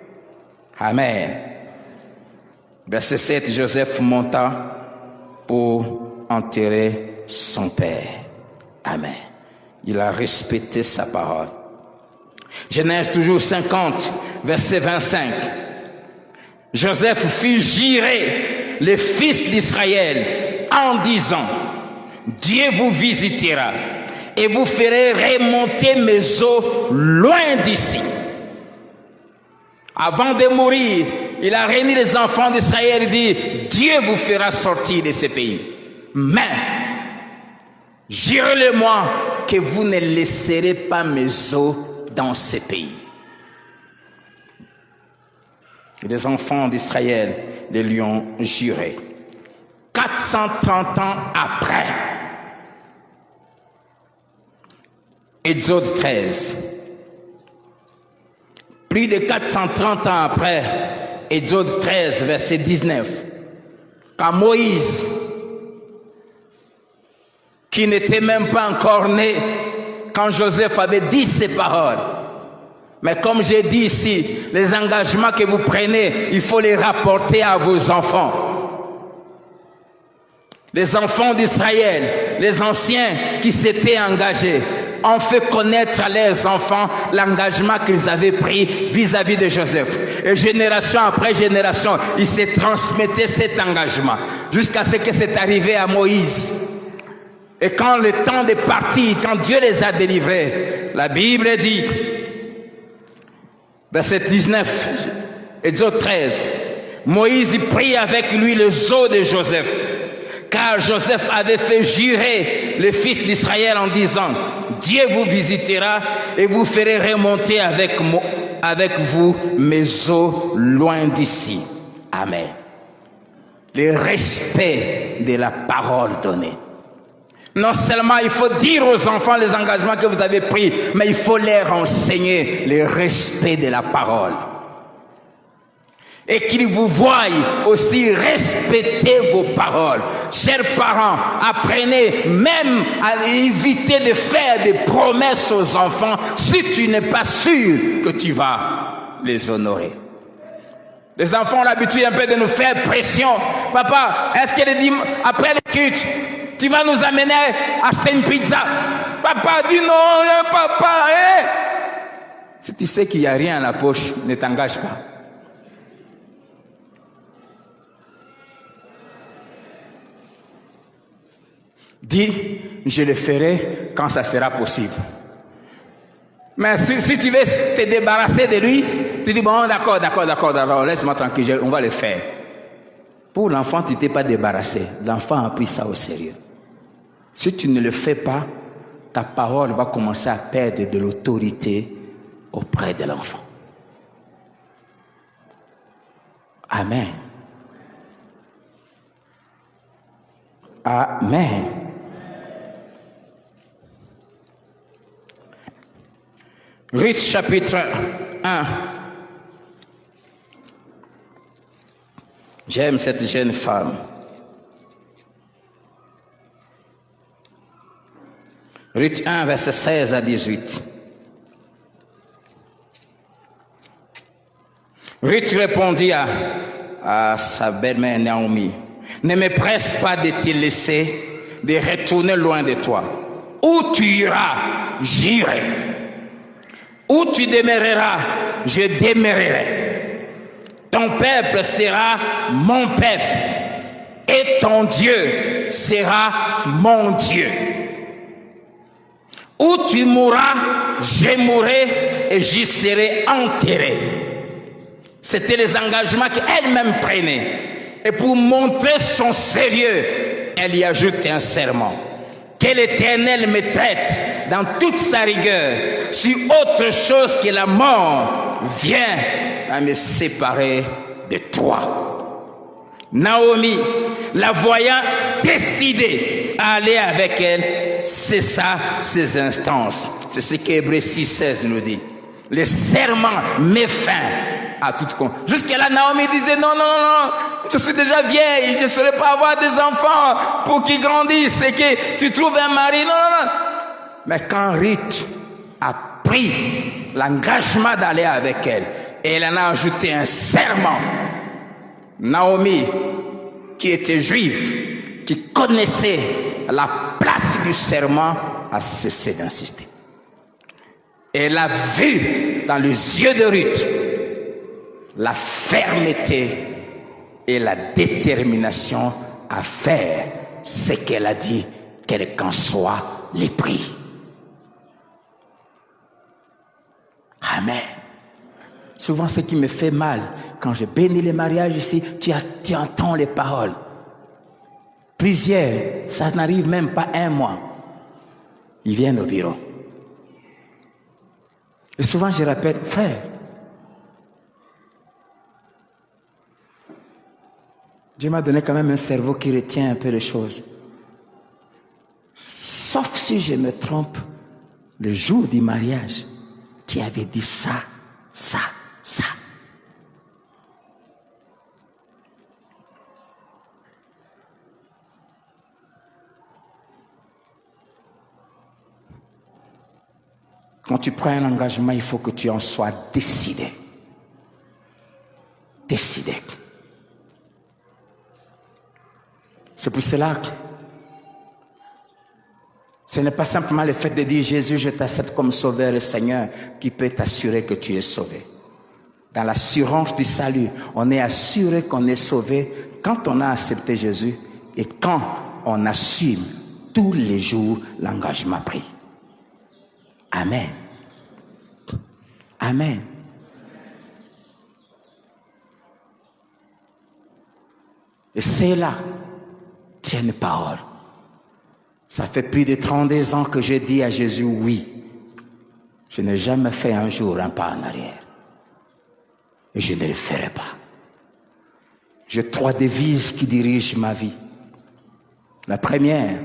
A: Amen. Verset 7, Joseph monta pour enterrer son père. Amen. Il a respecté sa parole. Genèse toujours 50, verset 25. Joseph fit jurer les fils d'Israël en disant: Dieu vous visitera et vous ferez remonter mes eaux loin d'ici. Avant de mourir, il a réuni les enfants d'Israël et dit: Dieu vous fera sortir de ce pays. Mais, jurez-le-moi que vous ne laisserez pas mes eaux dans ce pays. Et les enfants d'Israël les lui ont juré. 430 ans après, Exode 13. Plus de 430 ans après, Exode 13, verset 19, quand Moïse, qui n'était même pas encore né, quand Joseph avait dit ces paroles, mais comme j'ai dit ici, les engagements que vous prenez, il faut les rapporter à vos enfants. Les enfants d'Israël, les anciens qui s'étaient engagés, ont fait connaître à leurs enfants l'engagement qu'ils avaient pris vis-à-vis de Joseph. Et génération après génération, ils se transmettaient cet engagement jusqu'à ce que c'est arrivé à Moïse. Et quand le temps est parti, quand Dieu les a délivrés, la Bible dit, verset 19, Exode 13, Moïse prit avec lui les os de Joseph, car Joseph avait fait jurer les fils d'Israël en disant: Dieu vous visitera et vous ferez remonter avec vous mes eaux loin d'ici. Amen. Le respect de la parole donnée. Non seulement il faut dire aux enfants les engagements que vous avez pris, mais il faut leur enseigner le respect de la parole. Et qu'ils vous voient aussi respecter vos paroles. Chers parents, apprenez même à éviter de faire des promesses aux enfants si tu n'es pas sûr que tu vas les honorer. Les enfants ont l'habitude un peu de nous faire pression. Papa, est-ce que après le culte, tu vas nous amener à acheter une pizza? Papa dit non, papa. Si tu sais qu'il n'y a rien à la poche, ne t'engage pas. Dis, je le ferai quand ça sera possible. Mais si tu veux te débarrasser de lui, tu dis, bon, d'accord, laisse-moi tranquille, on va le faire. Pour l'enfant, tu t'es pas débarrassé. L'enfant a pris ça au sérieux. Si tu ne le fais pas, ta parole va commencer à perdre de l'autorité auprès de l'enfant. Amen. Amen. Ruth chapitre 1. J'aime cette jeune femme. Ruth 1, verset 16 à 18. Ruth répondit à sa belle-mère Naomi: ne me presse pas de te laisser de retourner loin de toi. Où tu iras, j'irai. Où tu demeureras, je demeurerai. Ton peuple sera mon peuple et ton Dieu sera mon Dieu. Où tu mourras, je mourrai et j'y serai enterré. C'était les engagements qu'elle-même prenait. Et pour montrer son sérieux, elle y ajoute un serment. Que l'Éternel me traite dans toute sa rigueur, si autre chose que la mort vient à me séparer de toi. Naomi, la voyant décidée à aller avec elle, cessa ses instances. C'est ce qu'Hébreux 6,16 nous dit. Le serment met fin à toute con. Jusqu'à là, Naomi disait non, je suis déjà vieille, je ne saurais pas avoir des enfants pour qu'ils grandissent et que tu trouves un mari. Non. Mais quand Ruth a pris l'engagement d'aller avec elle, et elle en a ajouté un serment, Naomi, qui était juive, qui connaissait la place du serment, a cessé d'insister. Elle a vu dans les yeux de Ruth la fermeté et la détermination à faire ce qu'elle a dit, quel qu'en soit les prix. Amen. Souvent, ce qui me fait mal, quand je bénis les mariages ici, tu entends les paroles. Plusieurs, ça n'arrive même pas un mois. Ils viennent au bureau. Et souvent, je répète, frère, Dieu m'a donné quand même un cerveau qui retient un peu les choses. Sauf si je me trompe, le jour du mariage, tu avais dit ça. Quand tu prends un engagement, il faut que tu en sois décidé. Décidé. C'est pour cela que ce n'est pas simplement le fait de dire Jésus, je t'accepte comme sauveur et Seigneur qui peut t'assurer que tu es sauvé. Dans l'assurance du salut, on est assuré qu'on est sauvé quand on a accepté Jésus et quand on assume tous les jours l'engagement pris. Amen. Amen. Et c'est là, tiens une parole. Ça fait plus de 32 ans que j'ai dit à Jésus oui. Je n'ai jamais fait un jour un pas en arrière. Et je ne le ferai pas. J'ai 3 devises qui dirigent ma vie. La première,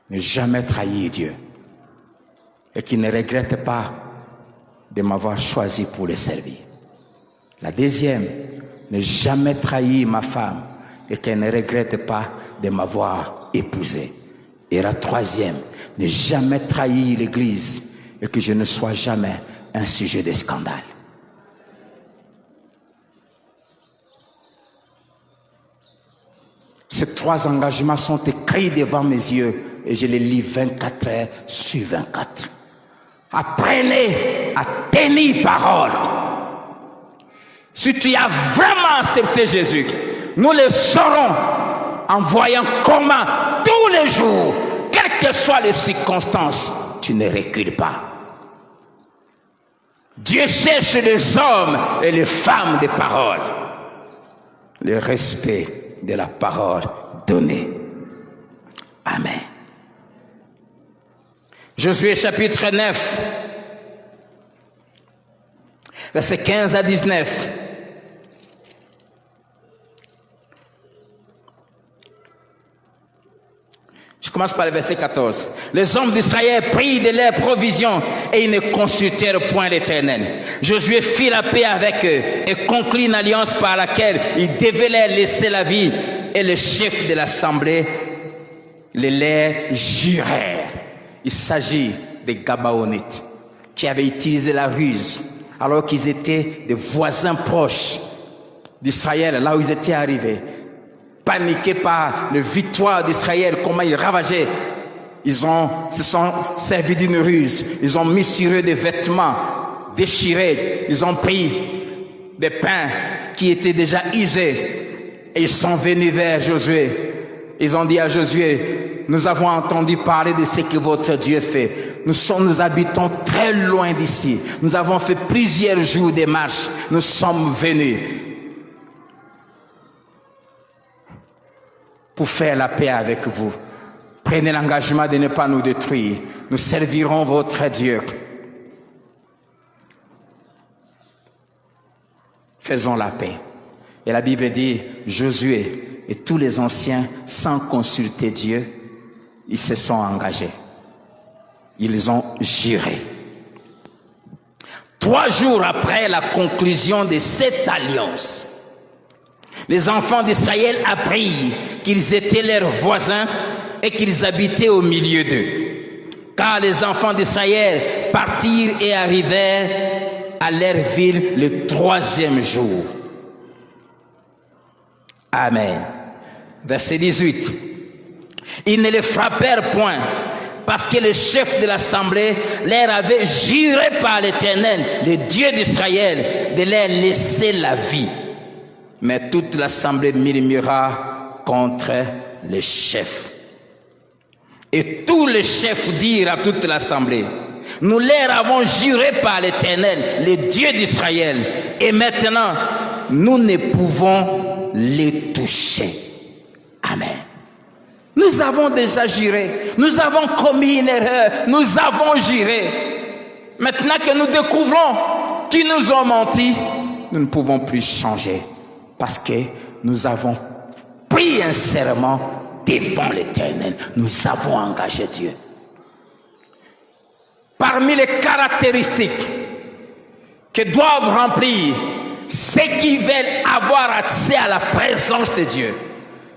A: ne jamais trahir Dieu. Et qui ne regrette pas de m'avoir choisi pour le servir. La deuxième, ne jamais trahir ma femme et qu'elle ne regrette pas de m'avoir épousé. Et la troisième, ne jamais trahir l'Église et que je ne sois jamais un sujet de scandale. Ces 3 engagements sont écrits devant mes yeux et je les lis 24 heures sur 24. Apprenez à tenir parole. Si tu as vraiment accepté Jésus, nous le saurons en voyant comment tous les jours, quelles que soient les circonstances, tu ne recules pas. Dieu cherche les hommes et les femmes de parole. Le respect de la parole donnée. Amen. Josué chapitre 9, versets 15 à 19. Je commence par le verset 14. Les hommes d'Israël prirent de leurs provisions et ils ne consultèrent point l'Éternel. Josué fit la paix avec eux et conclut une alliance par laquelle il devait leur laisser la vie. Et le chef de l'assemblée les leur jurèrent. Il s'agit des Gabaonites qui avaient utilisé la ruse alors qu'ils étaient des voisins proches d'Israël, là où ils étaient arrivés. paniqués par la victoire d'Israël, comment ils ravageaient. Ils se sont servis d'une ruse. Ils ont mis sur eux des vêtements déchirés. Ils ont pris des pains qui étaient déjà usés. Et ils sont venus vers Josué. Ils ont dit à Josué, nous avons entendu parler de ce que votre Dieu fait. Nous habitons très loin d'ici. Nous avons fait plusieurs jours de marche. Nous sommes venus pour faire la paix avec vous. Prenez l'engagement de ne pas nous détruire. Nous servirons votre Dieu. Faisons la paix. Et la Bible dit, Josué et tous les anciens, sans consulter Dieu, ils se sont engagés. Ils ont juré. 3 jours après la conclusion de cette alliance, les enfants d'Israël apprirent qu'ils étaient leurs voisins et qu'ils habitaient au milieu d'eux. Car les enfants d'Israël partirent et arrivèrent à leur ville le 3e jour. Amen. Verset 18. Ils ne les frappèrent point, parce que le chef de l'assemblée leur avait juré par l'Éternel, le Dieu d'Israël, de leur laisser la vie. Mais toute l'assemblée murmura contre le chef. Et tous les chefs dirent à toute l'assemblée, nous leur avons juré par l'Éternel, le Dieu d'Israël, et maintenant nous ne pouvons les toucher. Amen. Nous avons déjà juré, nous avons commis une erreur, nous avons juré. Maintenant que nous découvrons qu'ils nous ont menti, nous ne pouvons plus changer, parce que nous avons pris un serment devant l'Éternel. Nous avons engagé Dieu. Parmi les caractéristiques que doivent remplir ceux qui veulent avoir accès à la présence de Dieu,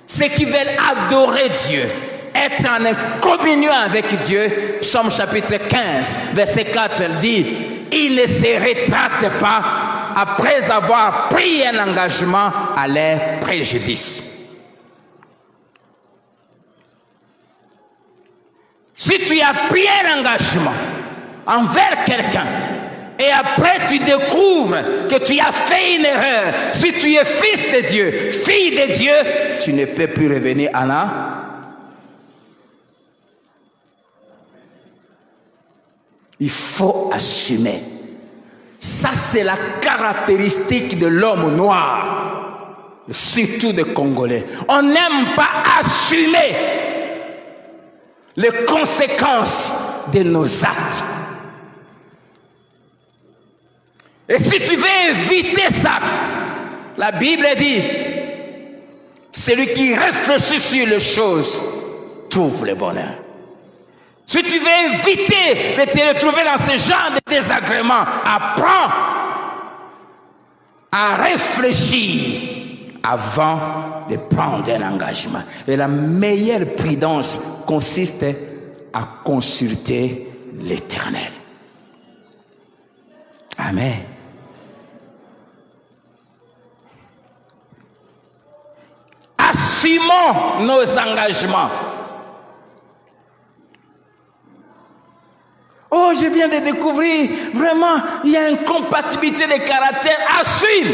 A: ceux qui veulent adorer Dieu, être en communion avec Dieu, Psaume chapitre 15, verset 4 dit, ils ne se rétractent pas après avoir pris un engagement à leur préjudice. Si tu as pris un engagement envers quelqu'un et après tu découvres que tu as fait une erreur, si tu es fils de Dieu, fille de Dieu, tu ne peux plus revenir en là. Il faut assumer. Ça, c'est la caractéristique de l'homme noir, surtout des Congolais. On n'aime pas assumer les conséquences de nos actes. Et si tu veux éviter ça, la Bible dit, celui qui réfléchit sur les choses trouve le bonheur. Si tu veux éviter de te retrouver dans ce genre de désagréments, apprends à réfléchir avant de prendre un engagement. Et la meilleure prudence consiste à consulter l'Éternel. Amen. Assumons nos engagements. Oh, je viens de découvrir, vraiment, il y a une compatibilité de caractère. Assume.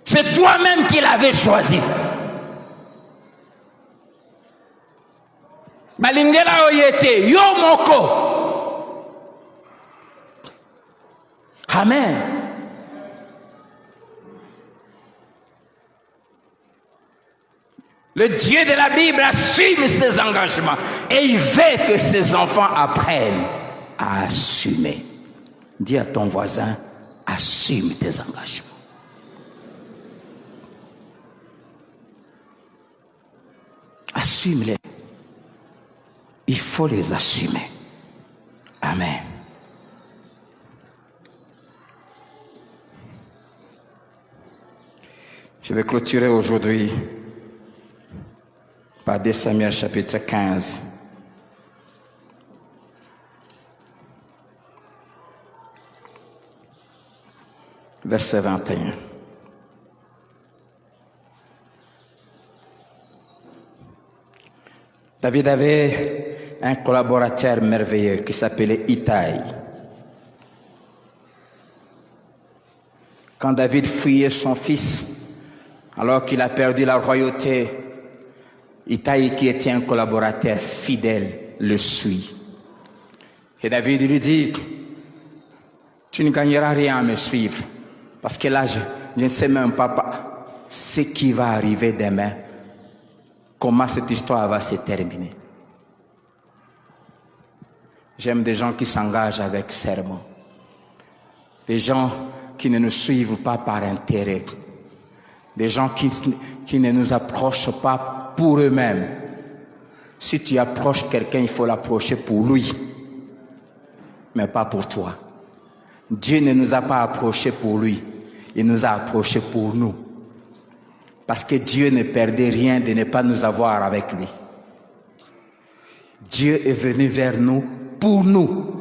A: C'est toi-même qui l'avais choisi. Balingela oyete, yo moko. Amen. Le Dieu de la Bible assume ses engagements et il veut que ses enfants apprennent à assumer. Dis à ton voisin, assume tes engagements. Assume-les. Il faut les assumer. Amen. Je vais clôturer aujourd'hui par 2 Samuel chapitre 15. Verset 21. David avait un collaborateur merveilleux qui s'appelait Itaï. Quand David fuyait son fils, alors qu'il a perdu la royauté, Itaï, qui était un collaborateur fidèle, le suit. Et David lui dit, tu ne gagneras rien à me suivre, parce que là, je ne sais même pas ce qui va arriver demain, comment cette histoire va se terminer. J'aime des gens qui s'engagent avec serment, des gens qui ne nous suivent pas par intérêt, des gens qui ne nous approchent pas pour eux-mêmes. Si tu approches quelqu'un, il faut l'approcher pour lui, mais pas pour toi. Dieu ne nous a pas approchés pour lui, il nous a approchés pour nous. Parce que Dieu ne perdait rien de ne pas nous avoir avec lui. Dieu est venu vers nous pour nous.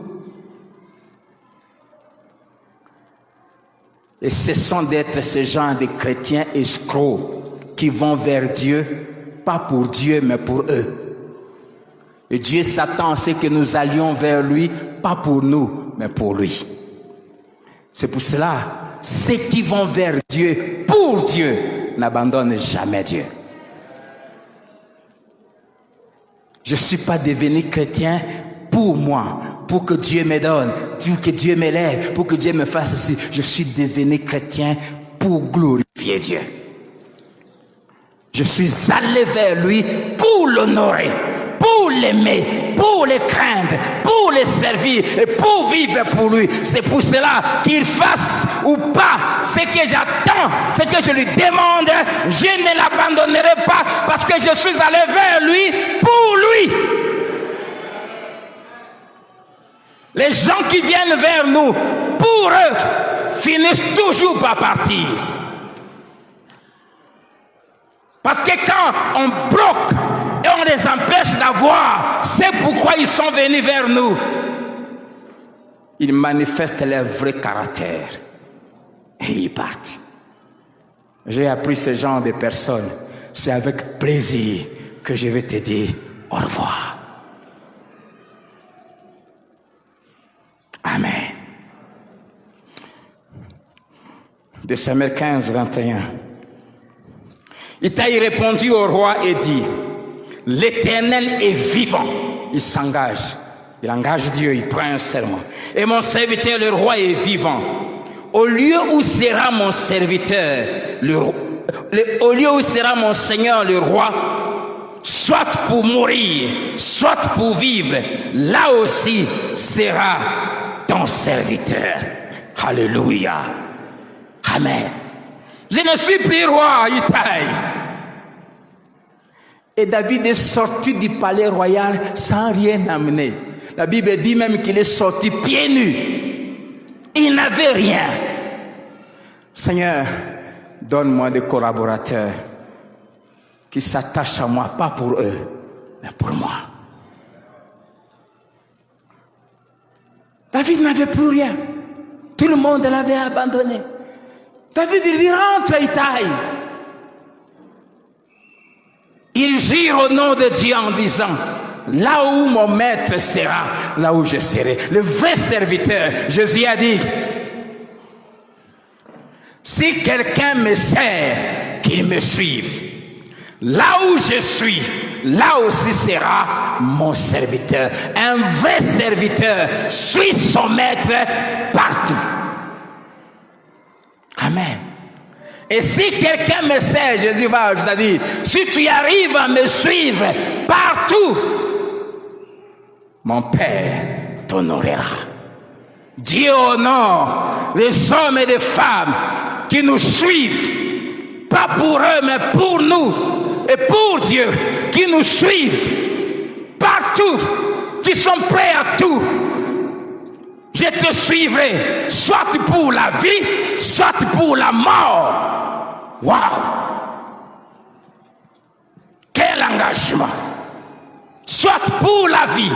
A: Et cessons d'être ce genre de chrétiens escrocs qui vont vers Dieu, pas pour Dieu, mais pour eux. Et Dieu s'attend à ce que nous allions vers lui, pas pour nous, mais pour lui. C'est pour cela, ceux qui vont vers Dieu, pour Dieu, n'abandonnent jamais Dieu. Je ne suis pas devenu chrétien pour moi, pour que Dieu me donne, pour que Dieu m'élève, pour que Dieu me fasse ceci. Je suis devenu chrétien pour glorifier Dieu. Je suis allé vers lui pour l'honorer, pour l'aimer, pour le craindre, pour le servir et pour vivre pour lui. C'est pour cela qu'il fasse ou pas ce que j'attends, ce que je lui demande, je ne l'abandonnerai pas parce que je suis allé vers lui pour lui. Les gens qui viennent vers nous pour eux finissent toujours par partir. Parce que quand on bloque et on les empêche d'avoir, c'est pourquoi ils sont venus vers nous. Ils manifestent leur vrai caractère et ils partent. J'ai appris ce genre de personnes. C'est avec plaisir que je vais te dire au revoir. Amen. De Samuel 15, 21. Itaï répondit au roi et dit, l'Éternel est vivant. Il s'engage. Il engage Dieu, il prend un serment. Et mon serviteur, le roi, est vivant. Au lieu où sera mon serviteur, au lieu où sera mon Seigneur, le roi, soit pour mourir, soit pour vivre, là aussi sera ton serviteur. Alléluia. Amen. Je ne suis plus roi, Itaï. Et David est sorti du palais royal sans rien amener. La Bible dit même qu'il est sorti pieds nus. Il n'avait rien. Seigneur, donne-moi des collaborateurs qui s'attachent à moi, pas pour eux, mais pour moi. David n'avait plus rien. Tout le monde l'avait abandonné. David dit, rentre Itaï. Il jure au nom de Dieu en disant, là où mon maître sera, là où je serai. Le vrai serviteur, Jésus a dit, si quelqu'un me sert, qu'il me suive. Là où je suis, là aussi sera mon serviteur. Un vrai serviteur suit son maître partout. Amen. Et si quelqu'un me sert, Jésus va ajouter, dire, si tu arrives à me suivre partout, mon Père t'honorera. Dieu honore les hommes et les femmes qui nous suivent, pas pour eux, mais pour nous, et pour Dieu, qui nous suivent partout, qui sont prêts à tout. Je te suivrai, soit pour la vie, soit pour la mort. Waouh! Quel engagement! Soit pour la vie,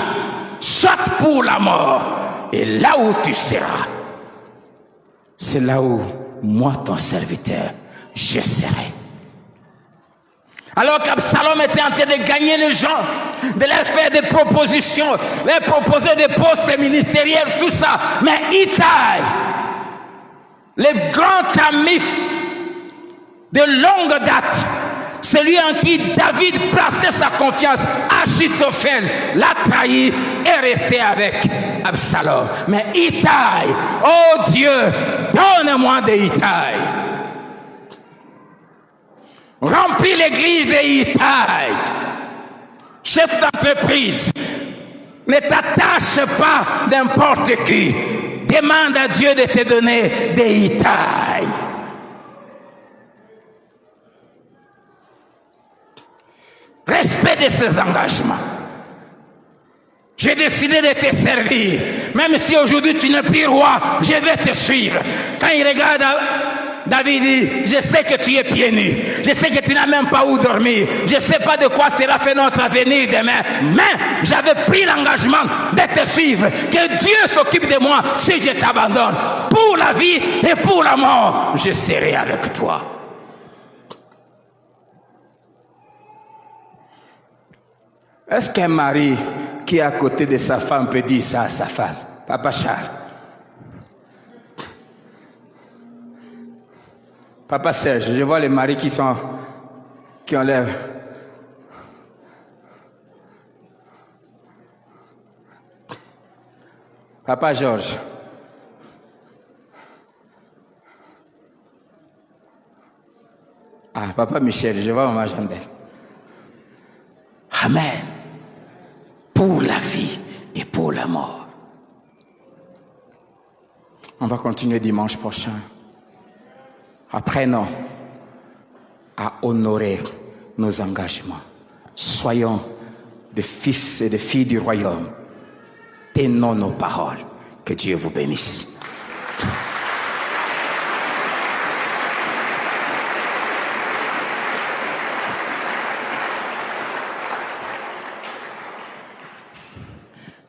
A: soit pour la mort. Et là où tu seras, c'est là où moi, ton serviteur, je serai. Alors qu'Absalom était en train de gagner les gens, de leur faire des propositions, leur proposer des postes ministériels, tout ça. Mais Itai, le grand ami de longue date, celui en qui David plaçait sa confiance, Achitophel, l'a trahi et est resté avec Absalom. Mais Itai, oh Dieu, donne-moi de Itai. Remplis l'église de Itai. Chef d'entreprise, ne t'attache pas n'importe qui. Demande à Dieu de te donner des Itai. Respect de ses engagements. J'ai décidé de te servir. Même si aujourd'hui tu n'es plus roi, je vais te suivre. Quand il regarde David dit, je sais que tu es pieds nus. Je sais que tu n'as même pas où dormir. Je ne sais pas de quoi sera fait notre avenir demain. Mais j'avais pris l'engagement de te suivre. Que Dieu s'occupe de moi si je t'abandonne. Pour la vie et pour la mort, je serai avec toi. Est-ce qu'un mari qui est à côté de sa femme peut dire ça à sa femme? Papa Charles. Papa Serge, je vois les maris qui ont l'air. Papa Georges. Ah, Papa Michel, je vois Maman Jandel. Amen. Pour la vie et pour la mort. On va continuer dimanche prochain. Apprenons à honorer nos engagements. Soyons des fils et des filles du royaume. Tenons nos paroles. Que Dieu vous bénisse.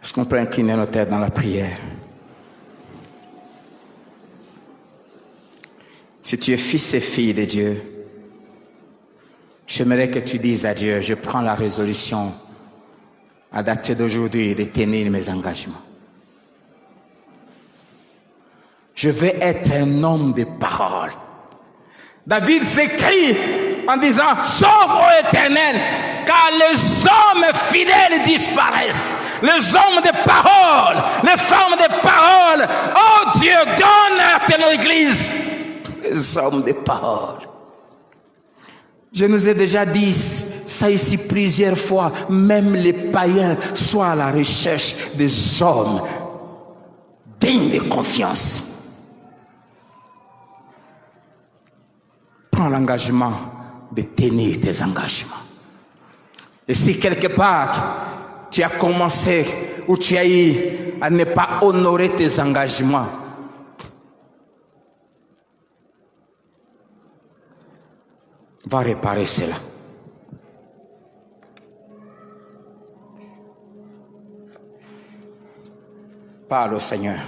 A: Est-ce qu'on peut incliner nos têtes dans la prière? Si tu es fils et fille de Dieu, j'aimerais que tu dises à Dieu, je prends la résolution à dater d'aujourd'hui de tenir mes engagements. Je vais être un homme de parole. David s'écrie en disant, sauve ô Éternel, car les hommes fidèles disparaissent. Les hommes de parole, les femmes de parole. Oh Dieu, donne à ton église les hommes de parole. Je nous ai déjà dit ça ici plusieurs fois. Même les païens soient à la recherche des hommes dignes de confiance. Prends l'engagement de tenir tes engagements. Et si quelque part tu as commencé ou tu as eu à ne pas honorer tes engagements, va réparer cela. Parle au Seigneur.